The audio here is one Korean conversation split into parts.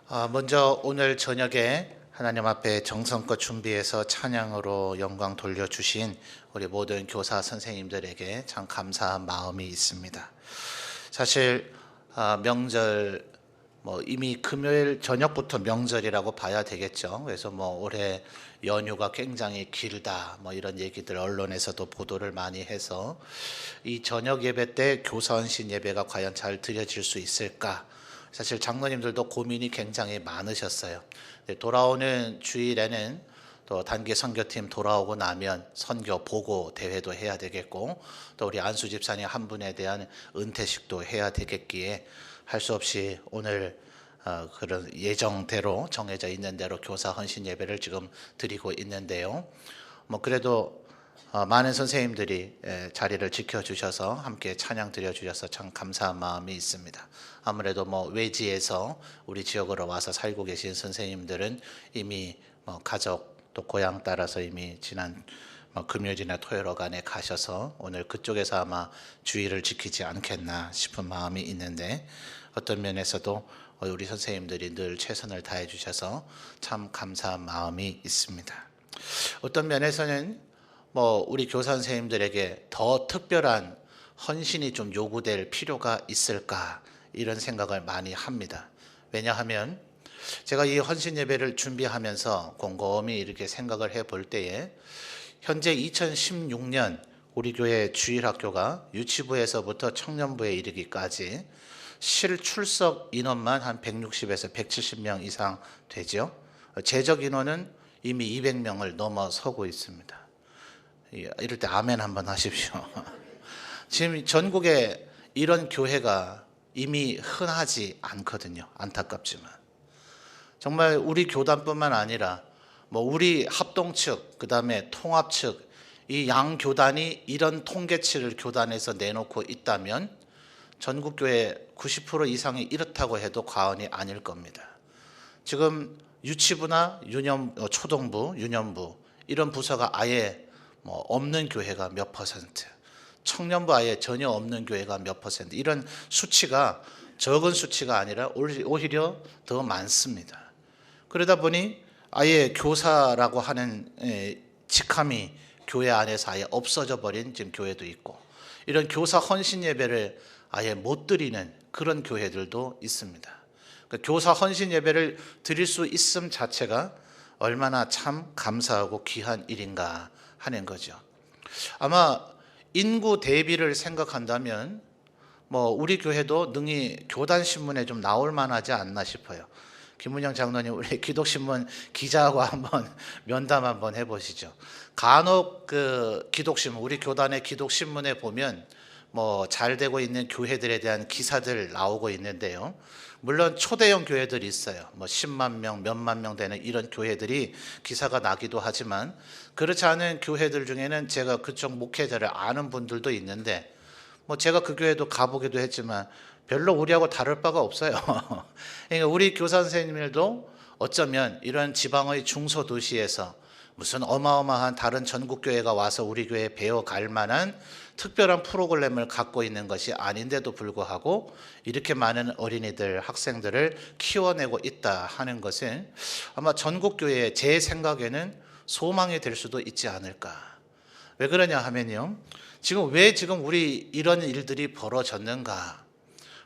먼저 오늘 저녁에 하나님 앞에 정성껏 준비해서 찬양으로 영광 돌려주신 우리 모든 교사 선생님들에게 참 감사한 마음이 있습니다. 사실 명절 이미 금요일 저녁부터 명절이라고 봐야 되겠죠. 그래서 올해 연휴가 굉장히 길다 이런 얘기들 언론에서도 보도를 많이 해서 이 저녁 예배 때 교사헌신 예배가 과연 잘 드려질 수 있을까? 사실 장로님들도 고민이 굉장히 많으셨어요. 돌아오는 주일에는 또 단기 선교팀 돌아오고 나면 선교 보고 대회도 해야 되겠고, 또 우리 안수 집사님 한 분에 대한 은퇴식도 해야 되겠기에 할 수 없이 오늘 그런 예정대로 정해져 있는 대로 교사 헌신 예배를 지금 드리고 있는데요. 그래도 많은 선생님들이 자리를 지켜주셔서 함께 찬양 드려주셔서 참 감사한 마음이 있습니다. 아무래도 외지에서 우리 지역으로 와서 살고 계신 선생님들은 이미 가족 또 고향 따라서 이미 지난 금요일이나 토요일 어간에 가셔서 오늘 그쪽에서 아마 주의를 지키지 않겠나 싶은 마음이 있는데, 어떤 면에서도 우리 선생님들이 늘 최선을 다해 주셔서 참 감사한 마음이 있습니다. 어떤 면에서는 우리 교사 선생님들에게 더 특별한 헌신이 좀 요구될 필요가 있을까, 이런 생각을 많이 합니다. 왜냐하면 제가 이 헌신 예배를 준비하면서 곰곰이 이렇게 생각을 해볼 때에 현재 2016년 우리 교회 주일학교가 유치부에서부터 청년부에 이르기까지 실출석 인원만 한 160에서 170명 이상 되죠. 재적 인원은 이미 200명을 넘어서고 있습니다. 이럴 때 아멘 한번 하십시오. 지금 전국에 이런 교회가 이미 흔하지 않거든요. 안타깝지만 정말 우리 교단뿐만 아니라 우리 합동 측, 그 다음에 통합 측, 이 양 교단이 이런 통계치를 교단에서 내놓고 있다면 전국교회 90% 이상이 이렇다고 해도 과언이 아닐 겁니다. 지금 유치부나 초동부, 유년부 이런 부서가 아예 없는 교회가 몇 퍼센트, 청년부 아예 전혀 없는 교회가 몇 퍼센트, 이런 수치가 적은 수치가 아니라 오히려 더 많습니다. 그러다 보니 아예 교사라고 하는 직함이 교회 안에서 아예 없어져 버린 지금 교회도 있고, 이런 교사 헌신 예배를 아예 못 드리는 그런 교회들도 있습니다. 교사 헌신 예배를 드릴 수 있음 자체가 얼마나 참 감사하고 귀한 일인가 하는 거죠. 아마 인구 대비를 생각한다면 우리 교회도 능히 교단 신문에 좀 나올 만하지 않나 싶어요. 김문영 장로님, 우리 기독신문 기자하고 한번 면담 한번 해보시죠. 간혹 그 기독신문, 우리 교단의 기독신문에 보면 잘 되고 있는 교회들에 대한 기사들 나오고 있는데요. 물론 초대형 교회들이 있어요. 10만 명, 몇만 명 되는 이런 교회들이 기사가 나기도 하지만, 그렇지 않은 교회들 중에는 제가 그쪽 목회자를 아는 분들도 있는데 제가 그 교회도 가보기도 했지만 별로 우리하고 다를 바가 없어요. 그러니까 우리 교사 선생님들도 어쩌면 이런 지방의 중소도시에서 무슨 어마어마한 다른 전국교회가 와서 우리 교회에 배워갈 만한 특별한 프로그램을 갖고 있는 것이 아닌데도 불구하고 이렇게 많은 어린이들, 학생들을 키워내고 있다 하는 것은 아마 전국교회, 제 생각에는 소망이 될 수도 있지 않을까. 왜 그러냐 하면요, 왜 우리 이런 일들이 벌어졌는가?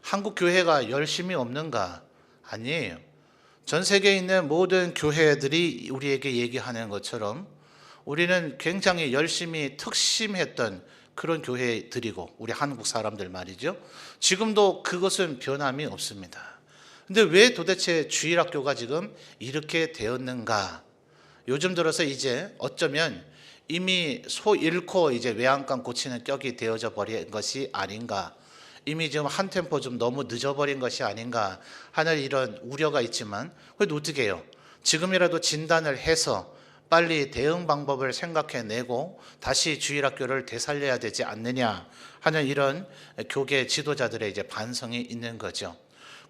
한국 교회가 열심히 없는가? 아니에요. 전 세계에 있는 모든 교회들이 우리에게 얘기하는 것처럼 우리는 굉장히 열심히 특심했던 그런 교회들이고, 우리 한국 사람들 말이죠. 지금도 그것은 변함이 없습니다. 근데 왜 도대체 주일학교가 지금 이렇게 되었는가? 요즘 들어서 이제 어쩌면 이미 소 잃고 이제 외양간 고치는 격이 되어져 버린 것이 아닌가, 이미 지금 한 템포 좀 너무 늦어버린 것이 아닌가 하는 이런 우려가 있지만, 그래도 어떻게 해요? 지금이라도 진단을 해서 빨리 대응 방법을 생각해내고 다시 주일학교를 되살려야 되지 않느냐 하는 이런 교계 지도자들의 이제 반성이 있는 거죠.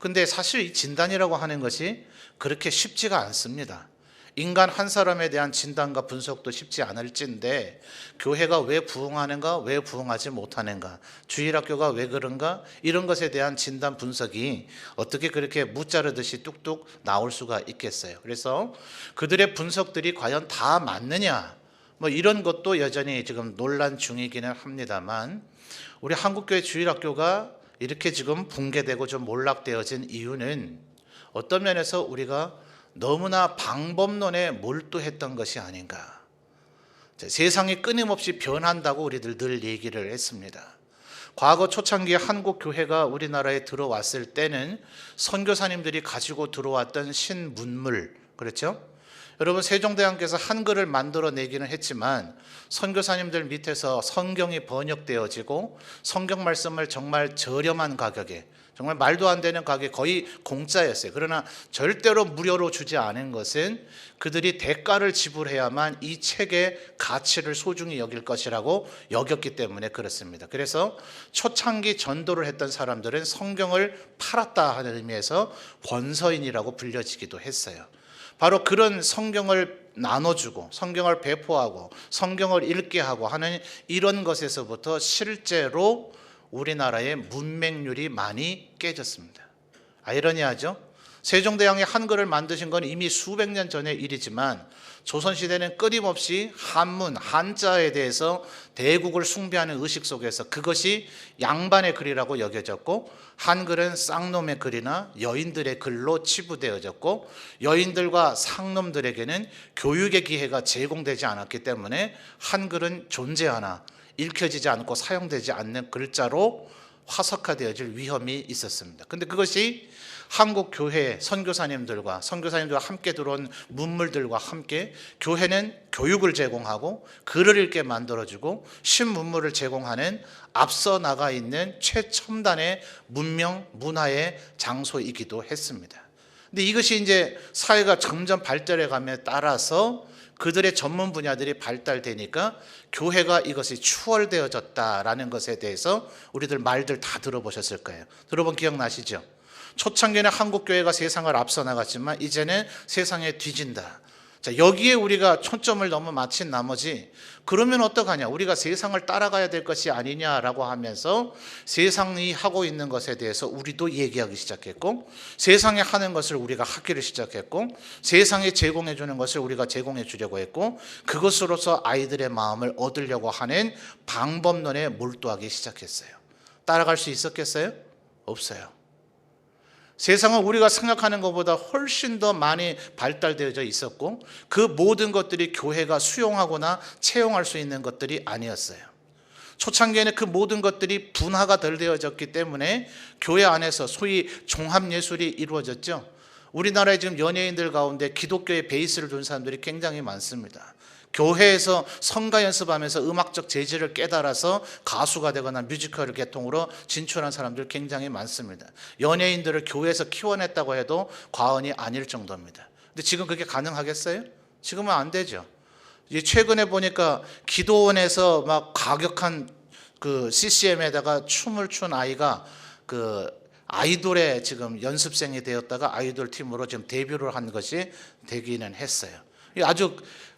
근데 사실 이 진단이라고 하는 것이 그렇게 쉽지가 않습니다. 인간 한 사람에 대한 진단과 분석도 쉽지 않을진데 교회가 왜 부흥하는가, 왜 부흥하지 못하는가, 주일학교가 왜 그런가, 이런 것에 대한 진단 분석이 어떻게 그렇게 무자르듯이 뚝뚝 나올 수가 있겠어요. 그래서 그들의 분석들이 과연 다 맞느냐, 뭐 이런 것도 여전히 지금 논란 중이기는 합니다만, 우리 한국교회 주일학교가 이렇게 지금 붕괴되고 좀 몰락되어진 이유는 어떤 면에서 우리가 너무나 방법론에 몰두했던 것이 아닌가. 세상이 끊임없이 변한다고 우리들 늘 얘기를 했습니다. 과거 초창기에 한국 교회가 우리나라에 들어왔을 때는 선교사님들이 가지고 들어왔던 신문물, 그렇죠? 여러분, 세종대왕께서 한글을 만들어내기는 했지만 선교사님들 밑에서 성경이 번역되어지고 성경 말씀을 정말 저렴한 가격에, 정말 말도 안 되는 가격에, 거의 공짜였어요. 그러나 절대로 무료로 주지 않은 것은 그들이 대가를 지불해야만 이 책의 가치를 소중히 여길 것이라고 여겼기 때문에 그렇습니다. 그래서 초창기 전도를 했던 사람들은 성경을 팔았다 하는 의미에서 권서인이라고 불려지기도 했어요. 바로 그런 성경을 나눠주고 성경을 배포하고 성경을 읽게 하고 하는 이런 것에서부터 실제로 우리나라의 문맹률이 많이 깨졌습니다. 아이러니하죠? 세종대왕이 한글을 만드신 건 이미 수백 년 전의 일이지만 조선시대는 끊임없이 한문, 한자에 대해서 대국을 숭배하는 의식 속에서 그것이 양반의 글이라고 여겨졌고, 한글은 쌍놈의 글이나 여인들의 글로 치부되어졌고, 여인들과 상놈들에게는 교육의 기회가 제공되지 않았기 때문에 한글은 존재하나 읽혀지지 않고 사용되지 않는 글자로 화석화되어질 위험이 있었습니다. 그런데 그것이 한국 교회 선교사님들과 함께 들어온 문물들과 함께 교회는 교육을 제공하고 글을 읽게 만들어주고 신문물을 제공하는 앞서 나가 있는 최첨단의 문명 문화의 장소이기도 했습니다. 근데 이것이 이제 사회가 점점 발달해 감에 따라서 그들의 전문 분야들이 발달되니까 교회가 이것이 추월되어졌다라는 것에 대해서 우리들 말들 다 들어보셨을 거예요. 들어본 기억나시죠? 초창기에는 한국교회가 세상을 앞서 나갔지만 이제는 세상에 뒤진다. 자, 여기에 우리가 초점을 너무 맞춘 나머지 그러면 어떡하냐, 우리가 세상을 따라가야 될 것이 아니냐라고 하면서 세상이 하고 있는 것에 대해서 우리도 얘기하기 시작했고, 세상이 하는 것을 우리가 하기를 시작했고, 세상이 제공해 주는 것을 우리가 제공해 주려고 했고, 그것으로서 아이들의 마음을 얻으려고 하는 방법론에 몰두하기 시작했어요. 따라갈 수 있었겠어요? 없어요. 세상은 우리가 생각하는 것보다 훨씬 더 많이 발달되어져 있었고, 그 모든 것들이 교회가 수용하거나 채용할 수 있는 것들이 아니었어요. 초창기에는 그 모든 것들이 분화가 덜 되어졌기 때문에 교회 안에서 소위 종합예술이 이루어졌죠. 우리나라의 지금 연예인들 가운데 기독교의 베이스를 둔 사람들이 굉장히 많습니다. 교회에서 성가 연습하면서 음악적 재질을 깨달아서 가수가 되거나 뮤지컬 계통으로 진출한 사람들 굉장히 많습니다. 연예인들을 교회에서 키워냈다고 해도 과언이 아닐 정도입니다. 근데 지금 그게 가능하겠어요? 지금은 안 되죠. 최근에 보니까 기도원에서 막 과격한 그 CCM에다가 춤을 춘 아이가 그 아이돌의 지금 연습생이 되었다가 아이돌 팀으로 지금 데뷔를 한 것이 되기는 했어요.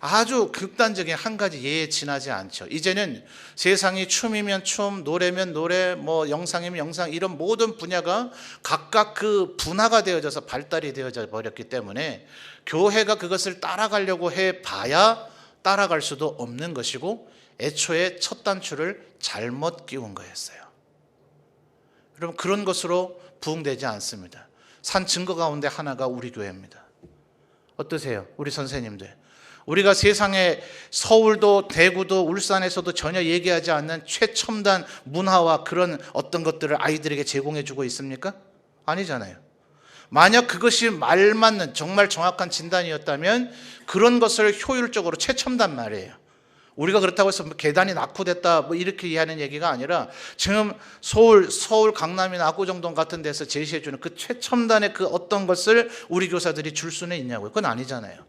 아주 극단적인 한 가지 예에 지나지 않죠. 이제는 세상이 춤이면 춤, 노래면 노래, 뭐 영상이면 영상, 이런 모든 분야가 각각 그 분화가 되어져서 발달이 되어져 버렸기 때문에 교회가 그것을 따라가려고 해봐야 따라갈 수도 없는 것이고, 애초에 첫 단추를 잘못 끼운 거였어요. 여러분, 그런 것으로 부흥되지 않습니다. 산 증거 가운데 하나가 우리 교회입니다. 어떠세요? 우리 선생님들. 우리가 세상에 서울도 대구도 울산에서도 전혀 얘기하지 않는 최첨단 문화와 그런 어떤 것들을 아이들에게 제공해 주고 있습니까? 아니잖아요. 만약 그것이 말맞는 정말 정확한 진단이었다면 그런 것을 효율적으로 최첨단 말이에요. 우리가 그렇다고 해서 계단이 낙후됐다 뭐 이렇게 이해하는 얘기가 아니라 지금 서울 강남이나 압구정동 같은 데서 제시해 주는 그 최첨단의 그 어떤 것을 우리 교사들이 줄 수는 있냐고요. 그건 아니잖아요.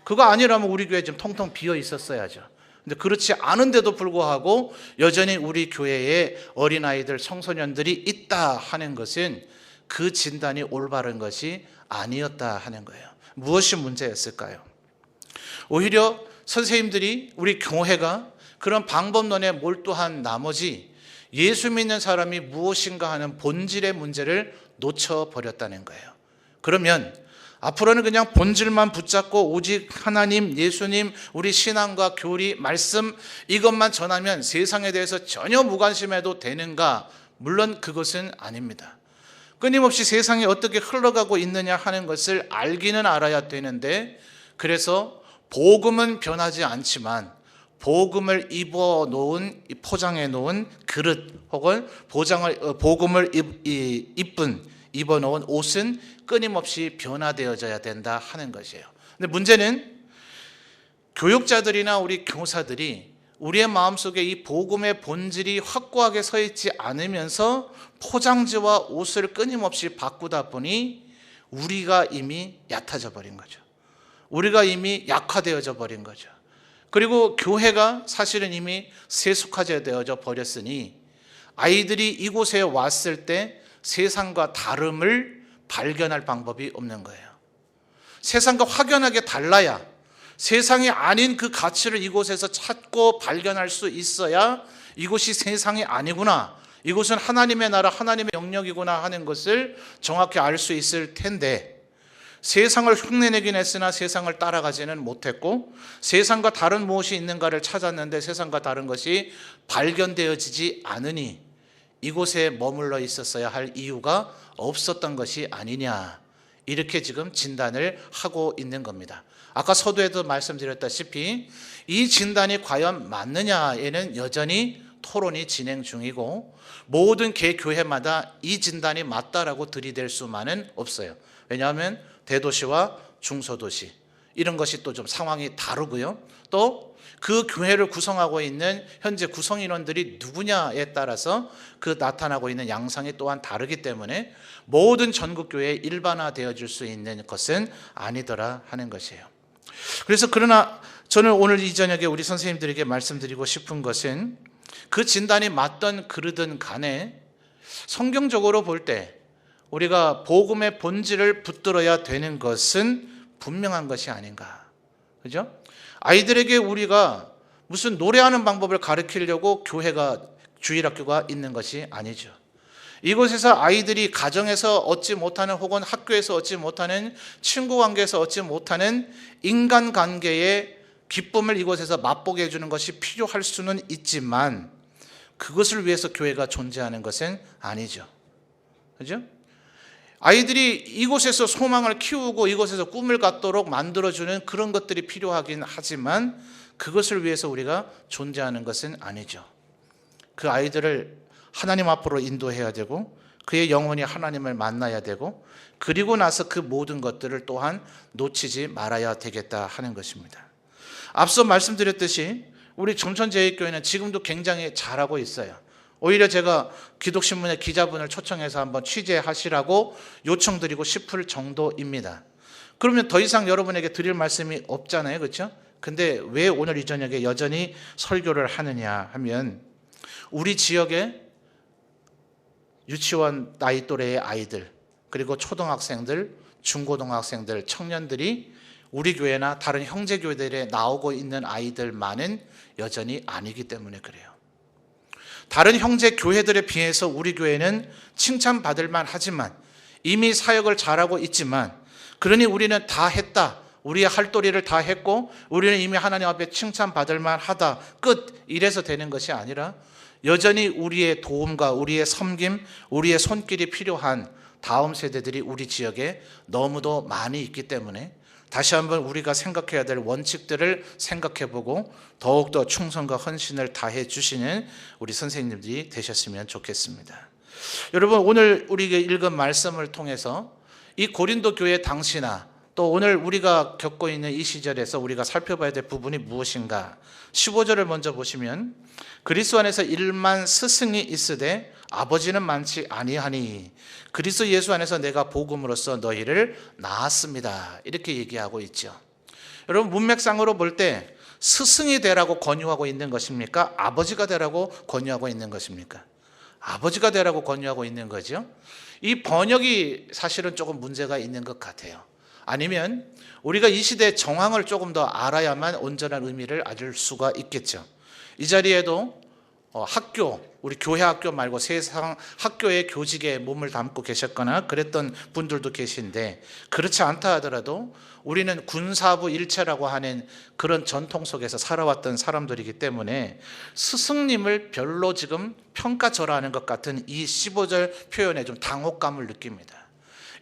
그거 아니라면 우리 교회 지금 통통 비어 있었어야죠. 근데 그렇지 않은데도 불구하고 여전히 우리 교회에 어린아이들, 청소년들이 있다 하는 것은 그 진단이 올바른 것이 아니었다 하는 거예요. 무엇이 문제였을까요? 오히려 선생님들이 우리 교회가 그런 방법론에 몰두한 나머지 예수 믿는 사람이 무엇인가 하는 본질의 문제를 놓쳐버렸다는 거예요. 그러면 앞으로는 그냥 본질만 붙잡고 오직 하나님, 예수님, 우리 신앙과 교리, 말씀 이것만 전하면 세상에 대해서 전혀 무관심해도 되는가? 물론 그것은 아닙니다. 끊임없이 세상이 어떻게 흘러가고 있느냐 하는 것을 알기는 알아야 되는데, 그래서 복음은 변하지 않지만 복음을 입어놓은, 포장해 놓은 그릇 혹은 복음을 입어놓은 옷은 끊임없이 변화되어져야 된다 하는 것이에요. 근데 문제는 교육자들이나 우리 교사들이 우리의 마음속에 이 복음의 본질이 확고하게 서 있지 않으면서 포장지와 옷을 끊임없이 바꾸다 보니 우리가 이미 얕아져 버린 거죠. 우리가 이미 약화되어져 버린 거죠. 그리고 교회가 사실은 이미 세속화되어져 버렸으니 아이들이 이곳에 왔을 때 세상과 다름을 발견할 방법이 없는 거예요. 세상과 확연하게 달라야, 세상이 아닌 그 가치를 이곳에서 찾고 발견할 수 있어야 이곳이 세상이 아니구나, 이곳은 하나님의 나라, 하나님의 영역이구나 하는 것을 정확히 알 수 있을 텐데, 세상을 흉내내긴 했으나 세상을 따라가지는 못했고 세상과 다른 무엇이 있는가를 찾았는데 세상과 다른 것이 발견되어지지 않으니 이곳에 머물러 있었어야 할 이유가 없었던 것이 아니냐, 이렇게 지금 진단을 하고 있는 겁니다. 아까 서두에도 말씀드렸다시피 이 진단이 과연 맞느냐에는 여전히 토론이 진행 중이고 모든 개교회마다 이 진단이 맞다라고 들이댈 수만은 없어요. 왜냐하면 대도시와 중소도시 이런 것이 또 좀 상황이 다르고요. 또 그 교회를 구성하고 있는 현재 구성인원들이 누구냐에 따라서 그 나타나고 있는 양상이 또한 다르기 때문에 모든 전국교회에 일반화되어질 수 있는 것은 아니더라 하는 것이에요. 그래서 그러나 저는 오늘 이 저녁에 우리 선생님들에게 말씀드리고 싶은 것은 그 진단이 맞든 그르든 간에 성경적으로 볼 때 우리가 복음의 본질을 붙들어야 되는 것은 분명한 것이 아닌가. 그죠? 아이들에게 우리가 무슨 노래하는 방법을 가르치려고 교회가, 주일학교가 있는 것이 아니죠. 이곳에서 아이들이 가정에서 얻지 못하는 혹은 학교에서 얻지 못하는, 친구 관계에서 얻지 못하는 인간관계의 기쁨을 이곳에서 맛보게 해주는 것이 필요할 수는 있지만 그것을 위해서 교회가 존재하는 것은 아니죠. 그죠? 아이들이 이곳에서 소망을 키우고 이곳에서 꿈을 갖도록 만들어주는 그런 것들이 필요하긴 하지만 그것을 위해서 우리가 존재하는 것은 아니죠. 그 아이들을 하나님 앞으로 인도해야 되고 그의 영혼이 하나님을 만나야 되고 그리고 나서 그 모든 것들을 또한 놓치지 말아야 되겠다 하는 것입니다. 앞서 말씀드렸듯이 우리 점천제일교회는 지금도 굉장히 잘하고 있어요. 오히려 제가 기독신문의 기자분을 초청해서 한번 취재하시라고 요청드리고 싶을 정도입니다. 그러면 더 이상 여러분에게 드릴 말씀이 없잖아요. 그렇죠? 근데 왜 오늘 이 저녁에 여전히 설교를 하느냐 하면 우리 지역에 유치원 나이 또래의 아이들, 그리고 초등학생들, 중고등학생들, 청년들이 우리 교회나 다른 형제교회들에 나오고 있는 아이들만은 여전히 아니기 때문에 그래요. 다른 형제 교회들에 비해서 우리 교회는 칭찬받을 만하지만 이미 사역을 잘하고 있지만, 그러니 우리는 다 했다, 우리의 할 도리를 다 했고 우리는 이미 하나님 앞에 칭찬받을 만하다, 끝, 이래서 되는 것이 아니라 여전히 우리의 도움과 우리의 섬김, 우리의 손길이 필요한 다음 세대들이 우리 지역에 너무도 많이 있기 때문에 다시 한번 우리가 생각해야 될 원칙들을 생각해보고 더욱더 충성과 헌신을 다해 주시는 우리 선생님들이 되셨으면 좋겠습니다. 여러분, 오늘 우리가 읽은 말씀을 통해서 이 고린도 교회 당시나 또 오늘 우리가 겪고 있는 이 시절에서 우리가 살펴봐야 될 부분이 무엇인가. 15절을 먼저 보시면 그리스도 안에서 일만 스승이 있으되 아버지는 많지 아니하니 그리스도 예수 안에서 내가 복음으로써 너희를 낳았습니다, 이렇게 얘기하고 있죠. 여러분, 문맥상으로 볼 때 스승이 되라고 권유하고 있는 것입니까? 아버지가 되라고 권유하고 있는 것입니까? 아버지가 되라고 권유하고 있는 거죠. 이 번역이 사실은 조금 문제가 있는 것 같아요. 아니면 우리가 이 시대의 정황을 조금 더 알아야만 온전한 의미를 알 수가 있겠죠. 이 자리에도 학교, 우리 교회 학교 말고 세상 학교의 교직에 몸을 담고 계셨거나 그랬던 분들도 계신데, 그렇지 않다 하더라도 우리는 군사부 일체라고 하는 그런 전통 속에서 살아왔던 사람들이기 때문에 스승님을 별로 지금 평가절하하는 것 같은 이 15절 표현에 좀 당혹감을 느낍니다.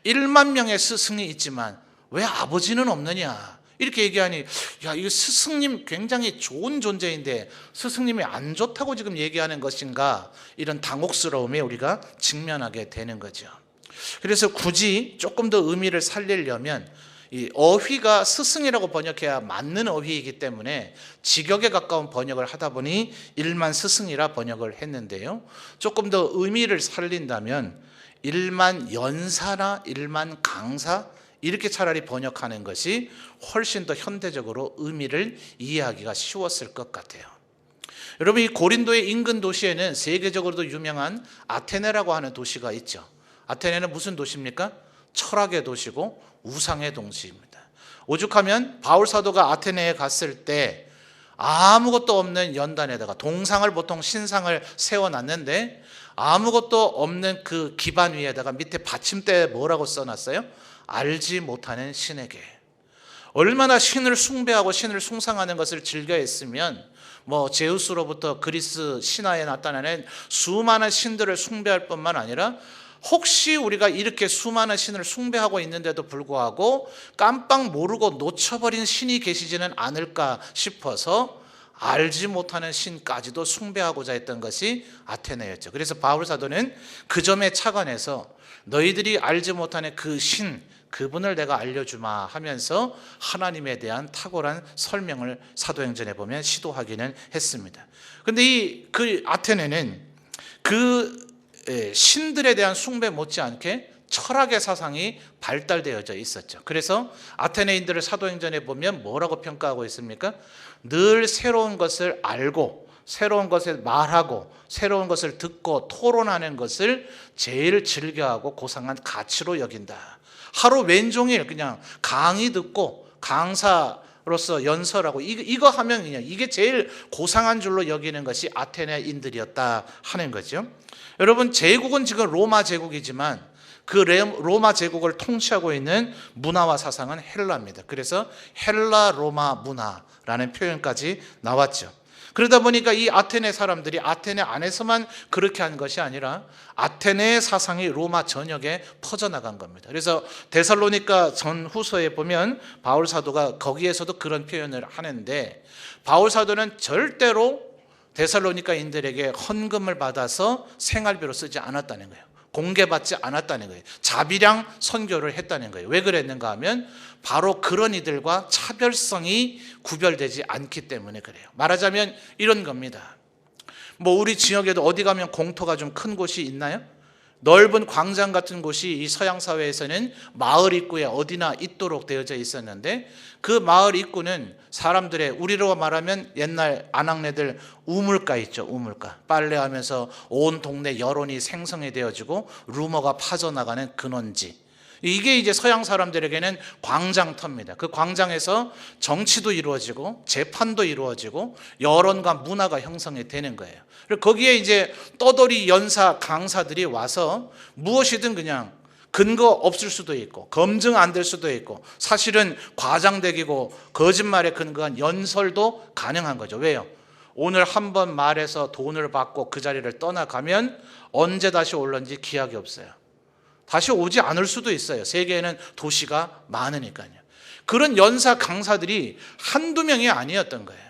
1만 명의 스승이 있지만 왜 아버지는 없느냐, 이렇게 얘기하니, 야, 이거 스승님 굉장히 좋은 존재인데 스승님이 안 좋다고 지금 얘기하는 것인가, 이런 당혹스러움에 우리가 직면하게 되는 거죠. 그래서 굳이 조금 더 의미를 살리려면 이 어휘가 스승이라고 번역해야 맞는 어휘이기 때문에 직역에 가까운 번역을 하다 보니 일만 스승이라 번역을 했는데요, 조금 더 의미를 살린다면 일만 연사나 일만 강사, 이렇게 차라리 번역하는 것이 훨씬 더 현대적으로 의미를 이해하기가 쉬웠을 것 같아요. 여러분, 이 고린도의 인근 도시에는 세계적으로도 유명한 아테네라고 하는 도시가 있죠. 아테네는 무슨 도시입니까? 철학의 도시고 우상의 도시입니다. 오죽하면 바울 사도가 아테네에 갔을 때 아무것도 없는 연단에다가 동상을, 보통 신상을 세워놨는데 아무것도 없는 그 기반 위에다가 밑에 받침대에 뭐라고 써놨어요? 알지 못하는 신에게. 얼마나 신을 숭배하고 신을 숭상하는 것을 즐겨했으면 제우스로부터 그리스 신화에 나타나는 수많은 신들을 숭배할 뿐만 아니라, 혹시 우리가 이렇게 수많은 신을 숭배하고 있는데도 불구하고 깜빡 모르고 놓쳐버린 신이 계시지는 않을까 싶어서 알지 못하는 신까지도 숭배하고자 했던 것이 아테네였죠. 그래서 바울 사도는 그 점에 착안해서 너희들이 알지 못하는 그 신, 그분을 내가 알려주마 하면서 하나님에 대한 탁월한 설명을 사도행전에 보면 시도하기는 했습니다. 그런데 그 아테네는 그 신들에 대한 숭배 못지않게 철학의 사상이 발달되어져 있었죠. 그래서 아테네인들을 사도행전에 보면 뭐라고 평가하고 있습니까? 늘 새로운 것을 알고, 새로운 것을 말하고, 새로운 것을 듣고 토론하는 것을 제일 즐겨하고 고상한 가치로 여긴다. 하루 왼종일 그냥 강의 듣고 강사로서 연설하고 이거 하면 그냥 이게 제일 고상한 줄로 여기는 것이 아테네인들이었다 하는 거죠. 여러분, 제국은 지금 로마 제국이지만 그 로마 제국을 통치하고 있는 문화와 사상은 헬라입니다. 그래서 헬라 로마 문화라는 표현까지 나왔죠. 그러다 보니까 이 아테네 사람들이 아테네 안에서만 그렇게 한 것이 아니라 아테네의 사상이 로마 전역에 퍼져나간 겁니다. 그래서 데살로니가 전후서에 보면 바울 사도가 거기에서도 그런 표현을 하는데, 바울 사도는 절대로 데살로니가인들에게 헌금을 받아서 생활비로 쓰지 않았다는 거예요. 공개받지 않았다는 거예요. 자비량 선교를 했다는 거예요. 왜 그랬는가 하면 바로 그런 이들과 차별성이 구별되지 않기 때문에 그래요. 말하자면 이런 겁니다. 우리 지역에도 어디 가면 공터가 좀 큰 곳이 있나요? 넓은 광장 같은 곳이 이 서양 사회에서는 마을 입구에 어디나 있도록 되어져 있었는데, 그 마을 입구는 사람들의, 우리로 말하면 옛날 아낙네들 우물가 있죠. 우물가. 빨래하면서 온 동네 여론이 생성이 되어지고 루머가 파져나가는 근원지. 이게 이제 서양 사람들에게는 광장터입니다. 그 광장에서 정치도 이루어지고 재판도 이루어지고 여론과 문화가 형성이 되는 거예요. 그리고 거기에 이제 떠돌이 연사 강사들이 와서 무엇이든 그냥 근거 없을 수도 있고 검증 안 될 수도 있고 사실은 과장되기고 거짓말에 근거한 연설도 가능한 거죠. 왜요? 오늘 한 번 말해서 돈을 받고 그 자리를 떠나가면 언제 다시 올런지 기약이 없어요. 다시 오지 않을 수도 있어요. 세계에는 도시가 많으니까요. 그런 연사 강사들이 한두 명이 아니었던 거예요.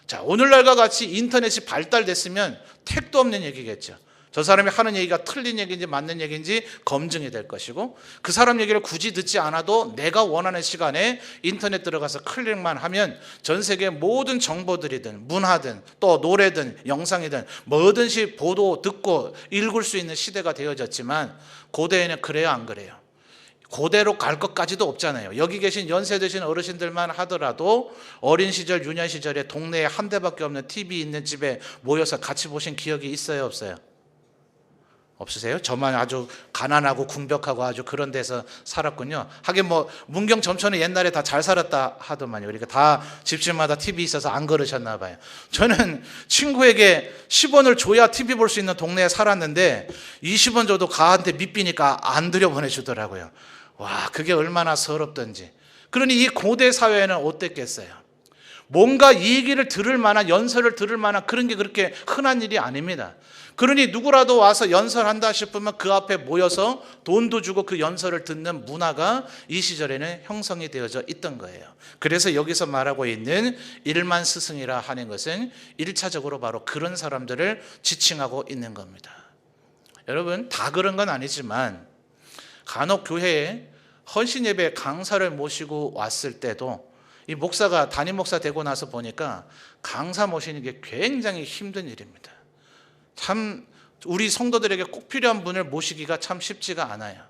자, 오늘날과 같이 인터넷이 발달됐으면 택도 없는 얘기겠죠. 저 사람이 하는 얘기가 틀린 얘기인지 맞는 얘기인지 검증이 될 것이고, 그 사람 얘기를 굳이 듣지 않아도 내가 원하는 시간에 인터넷 들어가서 클릭만 하면 전 세계 모든 정보들이든 문화든 또 노래든 영상이든 뭐든지 보도 듣고 읽을 수 있는 시대가 되어졌지만, 고대에는 그래요, 안 그래요? 고대로 갈 것까지도 없잖아요. 여기 계신 연세 드신 어르신들만 하더라도 어린 시절, 유년 시절에 동네에 한 대밖에 없는 TV 있는 집에 모여서 같이 보신 기억이 있어요, 없어요? 없으세요? 저만 아주 가난하고 궁벽하고 아주 그런 데서 살았군요. 하긴 뭐 문경 점천은 옛날에 다 잘 살았다 하더만요. 그러니까 다 집집마다 TV 있어서 안 그러셨나 봐요. 저는 친구에게 10원을 줘야 TV 볼 수 있는 동네에 살았는데 20원 줘도 가한테 밑비니까 안 들여보내주더라고요. 와, 그게 얼마나 서럽던지. 그러니 이 고대 사회는 어땠겠어요? 뭔가 이 얘기를 들을 만한, 연설을 들을 만한 그런 게 그렇게 흔한 일이 아닙니다. 그러니 누구라도 와서 연설한다 싶으면 그 앞에 모여서 돈도 주고 그 연설을 듣는 문화가 이 시절에는 형성이 되어져 있던 거예요. 그래서 여기서 말하고 있는 일만 스승이라 하는 것은 1차적으로 바로 그런 사람들을 지칭하고 있는 겁니다. 여러분, 다 그런 건 아니지만 간혹 교회에 헌신 예배 강사를 모시고 왔을 때도 이 목사가 담임 목사 되고 나서 보니까 강사 모시는 게 굉장히 힘든 일입니다. 참 우리 성도들에게 꼭 필요한 분을 모시기가 참 쉽지가 않아요.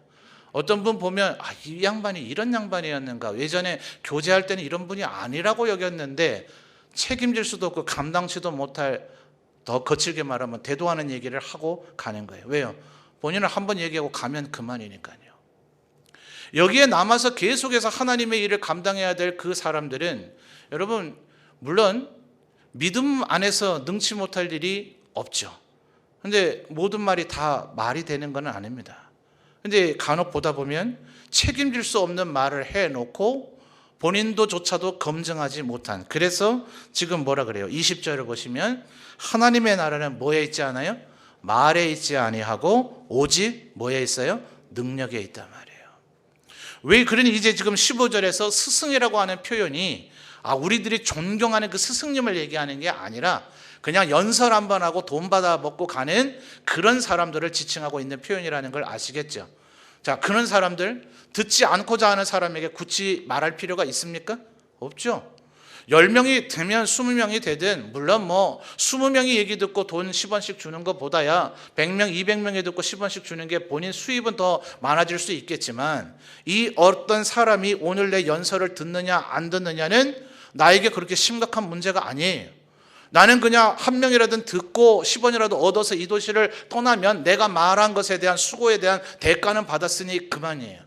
어떤 분 보면 이 양반이 이런 양반이었는가, 예전에 교제할 때는 이런 분이 아니라고 여겼는데 책임질 수도 없고 감당치도 못할, 더 거칠게 말하면 대도하는 얘기를 하고 가는 거예요. 왜요? 본인은 한번 얘기하고 가면 그만이니까요. 여기에 남아서 계속해서 하나님의 일을 감당해야 될 그 사람들은 여러분, 물론 믿음 안에서 능치 못할 일이 없죠. 근데 모든 말이 다 말이 되는 건 아닙니다. 근데 간혹 보다 보면 책임질 수 없는 말을 해놓고 본인도 조차도 검증하지 못한, 그래서 지금 뭐라 그래요? 20절을 보시면 하나님의 나라는 뭐에 있지 않아요? 말에 있지 아니하고 오직 뭐에 있어요? 능력에 있단 말이에요. 왜 그러니 이제 지금 15절에서 스승이라고 하는 표현이 우리들이 존경하는 그 스승님을 얘기하는 게 아니라 그냥 연설 한번 하고 돈 받아 먹고 가는 그런 사람들을 지칭하고 있는 표현이라는 걸 아시겠죠? 자, 그런 사람들, 듣지 않고자 하는 사람에게 굳이 말할 필요가 있습니까? 없죠. 10명이 되면 20명이 되든, 물론 뭐 20명이 얘기 듣고 돈 10원씩 주는 것보다야 100명, 200명이 듣고 10원씩 주는 게 본인 수입은 더 많아질 수 있겠지만, 이 어떤 사람이 오늘 내 연설을 듣느냐 안 듣느냐는 나에게 그렇게 심각한 문제가 아니에요. 나는 그냥 한 명이라도 듣고 10원이라도 얻어서 이 도시를 떠나면 내가 말한 것에 대한 수고에 대한 대가는 받았으니 그만이에요.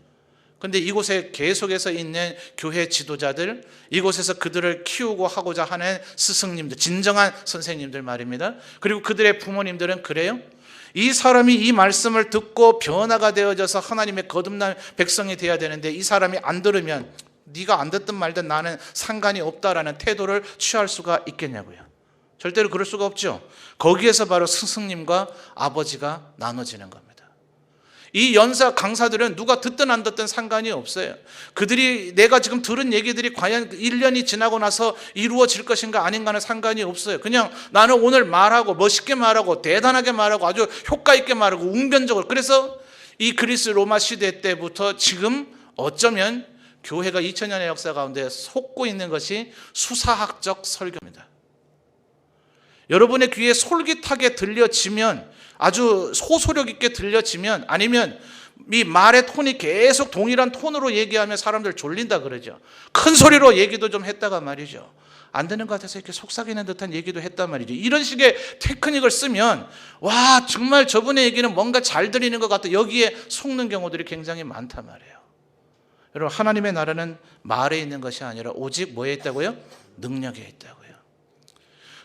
근데 이곳에 계속해서 있는 교회 지도자들, 이곳에서 그들을 키우고 하고자 하는 스승님들, 진정한 선생님들 말입니다. 그리고 그들의 부모님들은 그래요? 이 사람이 이 말씀을 듣고 변화가 되어져서 하나님의 거듭난 백성이 되어야 되는데 이 사람이 안 들으면 네가 안 듣든 말든 나는 상관이 없다라는 태도를 취할 수가 있겠냐고요. 절대로 그럴 수가 없죠. 거기에서 바로 스승님과 아버지가 나눠지는 겁니다. 이 연사 강사들은 누가 듣든 안 듣든 상관이 없어요. 그들이 내가 지금 들은 얘기들이 과연 1년이 지나고 나서 이루어질 것인가 아닌가는 상관이 없어요. 그냥 나는 오늘 말하고 멋있게 말하고 대단하게 말하고 아주 효과 있게 말하고 웅변적으로. 그래서 이 그리스 로마 시대 때부터 지금 어쩌면 교회가 2000년의 역사 가운데 속고 있는 것이 수사학적 설교입니다. 여러분의 귀에 솔깃하게 들려지면, 아주 호소력 있게 들려지면, 아니면 이 말의 톤이 계속 동일한 톤으로 얘기하면 사람들 졸린다 그러죠. 큰 소리로 얘기도 좀 했다가 말이죠. 안 되는 것 같아서 이렇게 속삭이는 듯한 얘기도 했단 말이죠. 이런 식의 테크닉을 쓰면 와, 정말 저분의 얘기는 뭔가 잘 들리는 것 같다, 여기에 속는 경우들이 굉장히 많단 말이에요. 여러분, 하나님의 나라는 말에 있는 것이 아니라 오직 뭐에 있다고요? 능력에 있다고요.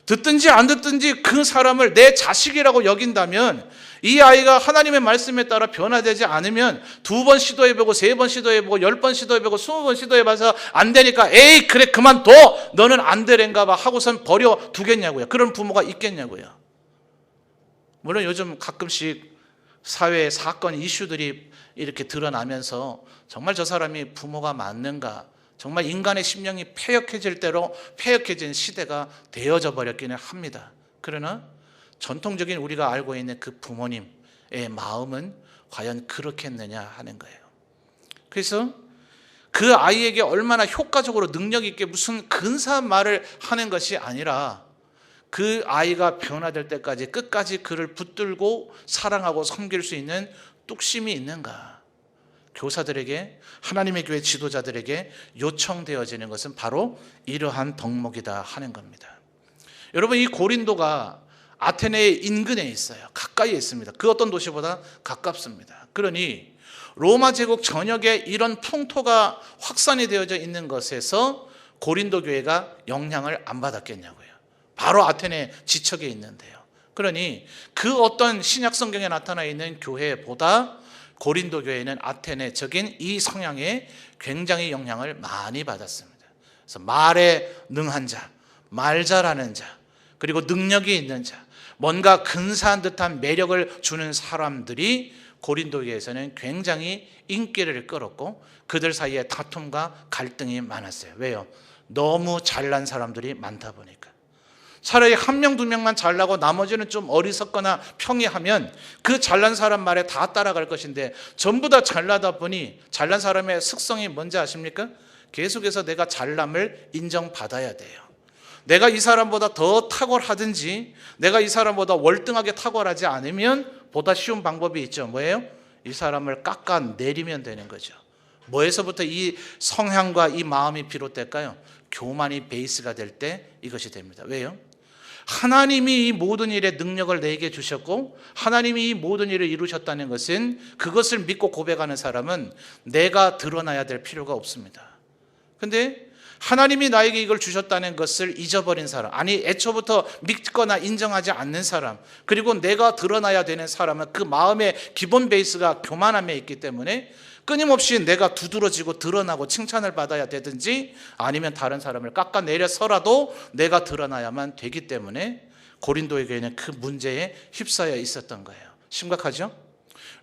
듣든지 안 듣든지 그 사람을 내 자식이라고 여긴다면, 이 아이가 하나님의 말씀에 따라 변화되지 않으면 2번 시도해보고 3번 시도해보고 10번 시도해보고 20번 시도해봐서 안 되니까 에이 그래 그만둬, 너는 안 되는가 봐 하고선 버려두겠냐고요. 그런 부모가 있겠냐고요. 물론 요즘 가끔씩 사회의 사건 이슈들이 이렇게 드러나면서 정말 저 사람이 부모가 맞는가, 정말 인간의 심령이 패역해질 대로 패역해진 시대가 되어져 버렸기는 합니다. 그러나 전통적인 우리가 알고 있는 그 부모님의 마음은 과연 그렇겠느냐 하는 거예요. 그래서 그 아이에게 얼마나 효과적으로 능력 있게 무슨 근사한 말을 하는 것이 아니라 그 아이가 변화될 때까지 끝까지 그를 붙들고 사랑하고 섬길 수 있는 뚝심이 있는가. 교사들에게, 하나님의 교회 지도자들에게 요청되어지는 것은 바로 이러한 덕목이다 하는 겁니다. 여러분, 이 고린도가 아테네의 인근에 있어요. 가까이에 있습니다. 그 어떤 도시보다 가깝습니다. 그러니 로마 제국 전역에 이런 풍토가 확산이 되어져 있는 것에서 고린도 교회가 영향을 안 받았겠냐고요. 바로 아테네 지척에 있는데요. 그러니 그 어떤 신약 성경에 나타나 있는 교회보다 고린도 교회는 아테네적인 이 성향에 굉장히 영향을 많이 받았습니다. 그래서 말에 능한 자, 말 잘하는 자, 그리고 능력이 있는 자, 뭔가 근사한 듯한 매력을 주는 사람들이 고린도 교회에서는 굉장히 인기를 끌었고 그들 사이에 다툼과 갈등이 많았어요. 왜요? 너무 잘난 사람들이 많다 보니까. 차라리 한 명, 두 명만 잘나고 나머지는 좀 어리석거나 평이하면 그 잘난 사람 말에 다 따라갈 것인데 전부 다 잘나다 보니 잘난 사람의 특성이 뭔지 아십니까? 계속해서 내가 잘남을 인정받아야 돼요. 내가 이 사람보다 더 탁월하든지 내가 이 사람보다 월등하게 탁월하지 않으면 보다 쉬운 방법이 있죠. 뭐예요? 이 사람을 깎아내리면 되는 거죠. 뭐에서부터 이 성향과 이 마음이 비롯될까요? 교만이 베이스가 될 때 이것이 됩니다. 왜요? 하나님이 이 모든 일에 능력을 내게 주셨고 하나님이 이 모든 일을 이루셨다는 것은 그것을 믿고 고백하는 사람은 내가 드러나야 될 필요가 없습니다. 근데 하나님이 나에게 이걸 주셨다는 것을 잊어버린 사람, 아니 애초부터 믿거나 인정하지 않는 사람, 그리고 내가 드러나야 되는 사람은 그 마음의 기본 베이스가 교만함에 있기 때문에 끊임없이 내가 두드러지고 드러나고 칭찬을 받아야 되든지 아니면 다른 사람을 깎아내려서라도 내가 드러나야만 되기 때문에 고린도의 교회는 그 문제에 휩싸여 있었던 거예요. 심각하죠?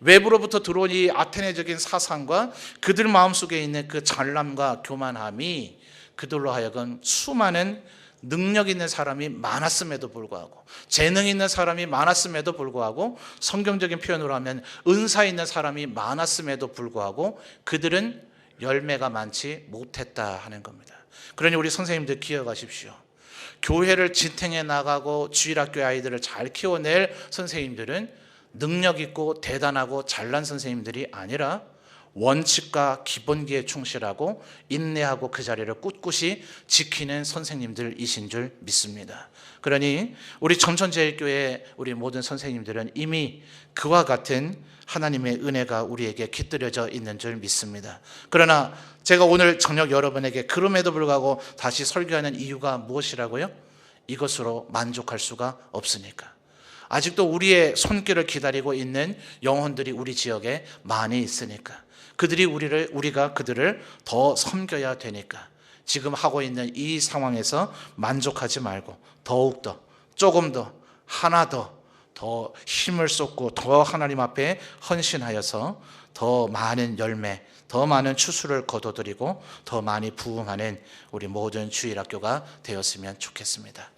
외부로부터 들어온 이 아테네적인 사상과 그들 마음속에 있는 그 잘남과 교만함이 그들로 하여금 수많은 능력 있는 사람이 많았음에도 불구하고 재능 있는 사람이 많았음에도 불구하고 성경적인 표현으로 하면 은사 있는 사람이 많았음에도 불구하고 그들은 열매가 많지 못했다 하는 겁니다. 그러니 우리 선생님들 기억하십시오. 교회를 지탱해 나가고 주일학교 아이들을 잘 키워낼 선생님들은 능력 있고 대단하고 잘난 선생님들이 아니라 원칙과 기본기에 충실하고 인내하고 그 자리를 꿋꿋이 지키는 선생님들이신 줄 믿습니다. 그러니 우리 전천제일교회 우리 모든 선생님들은 이미 그와 같은 하나님의 은혜가 우리에게 깃들여져 있는 줄 믿습니다. 그러나 제가 오늘 저녁 여러분에게 그럼에도 불구하고 다시 설교하는 이유가 무엇이라고요? 이것으로 만족할 수가 없으니까. 아직도 우리의 손길을 기다리고 있는 영혼들이 우리 지역에 많이 있으니까. 우리가 그들을 더 섬겨야 되니까 지금 하고 있는 이 상황에서 만족하지 말고 더욱더 조금 더 하나 더 힘을 쏟고 더 하나님 앞에 헌신하여서 더 많은 열매, 더 많은 추수를 거둬들이고 더 많이 부흥하는 우리 모든 주일학교가 되었으면 좋겠습니다.